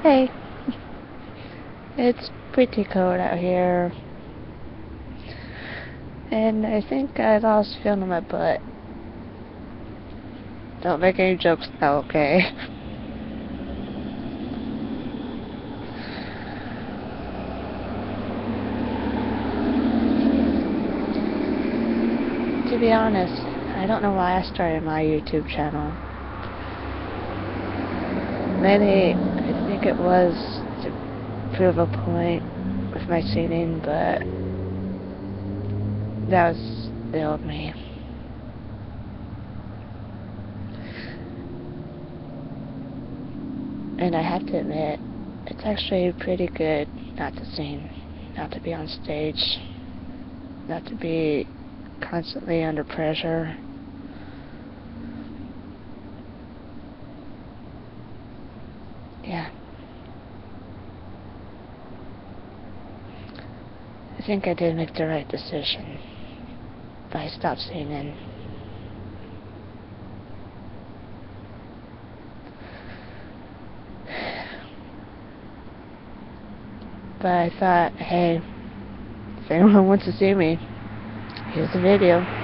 Hey, it's pretty cold out here, and I think I lost feeling in my butt. Don't make any jokes now, okay? To be honest, I don't know why I started my YouTube channel. Maybe I think it was to prove a point with my singing, but that was the old me. And I have to admit, it's actually pretty good not to sing, not to be on stage, not to be constantly under pressure. Yeah. I think I did make the right decision. I stopped singing. But I thought, hey, if anyone wants to see me, here's the video.